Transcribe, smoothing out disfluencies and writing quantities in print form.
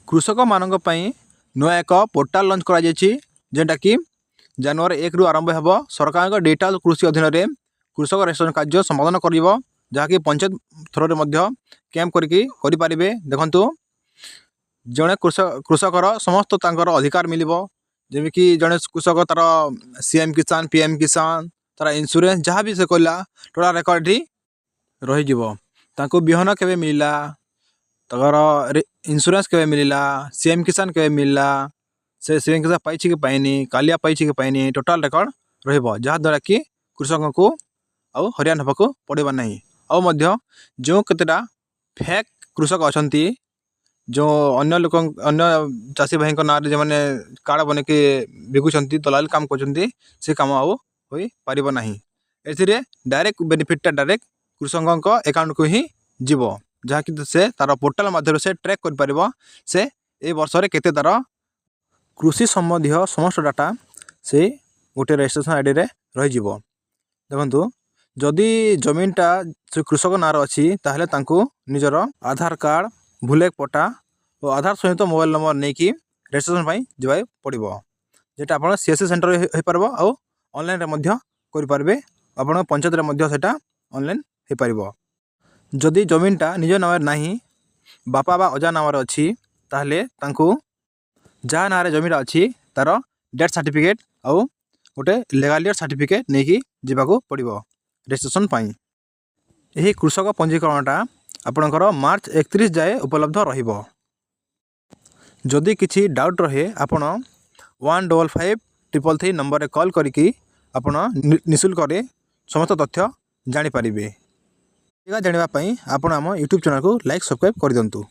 कृषक मानक पई नुआ एक पोर्टाल लॉन्च करा जेटा कि जनवरी 1 रु आरंभ हो सरकार डिजिटल कृषि अधीन में कृषक रजिस्ट्रेशन कार्य संपादन कर जहाँकि पंचायत थ्रो रे कैंप करें देखु जड़े कृषकर समस्त तांकर अधिकार मिल जमीकि जड़े कृषक तार सीएम किसान पीएम किसान तार इंश्योरेंस जहाँ भी से कला टोटल रेकर्ड रही बिहन केवे मिलला तर इंश्योरेंस केवे मिलला सीएम किसान केवे मिलला से सीएम किसान पाई कि पाइनी कालिया पाई कि पाइनी टोटल रेकर्ड रहा कि कृषक को आउ हरियाण होगा पड़ेगा नहीं आउ जो केतेटा फेक कृषक अच्छा जो अन्य लोक अन्य चाषी भाई ना जो मैंने कार्ड बन के बिकुंट दलाल काम कर काम आउ हो पार ना ए डायरेक्ट बेनिफिटा डायरेक्ट कृषक अकाउंट को ही जीव जहाँकि से तार पोर्टाल माध्यम से ट्रैक कर पार से ए वर्ष रे केते तार कृषि संबंधी समस्त डाटा से गोटे रजिस्ट्रेशन आईडी रे रही देखु जदि जमीनटा से कृषक नार अच्छी ताहले तांको निजर आधार कार्ड भूलेक पट्टा और आधार सहित मोबाइल नंबर नहीं कि रजिस्ट्रेशन जावाई पड़ो जेटा आप सीएससी सेंटर हो पार ऑनलाइन करें आप पंचायत से ऑनलाइन हो पार जदि जमीनटा निज नाम ना बापा बा अजा नाम अच्छी ताहले तांको जहाँ ना जमीन अच्छी तार डेथ सर्टिफिकेट आउ गोटे लेगालियर सर्टिफिकेट नहीं कि जावाक पड़ो रजिस्ट्रेशन पाई यही कृषक पंजीकरणटा आपणकर मार्च 31 जाए उपलब्ध रहिबो जदि किसी डाउट रहे आपण 155333 नंबर रे कॉल करिकी आपण निःशुल्क रे समस्त तथ्य जानी पारिबे। जानवा पई आपण आम यूट्यूब चैनल को लाइक सब्सक्राइब कर दियंतु।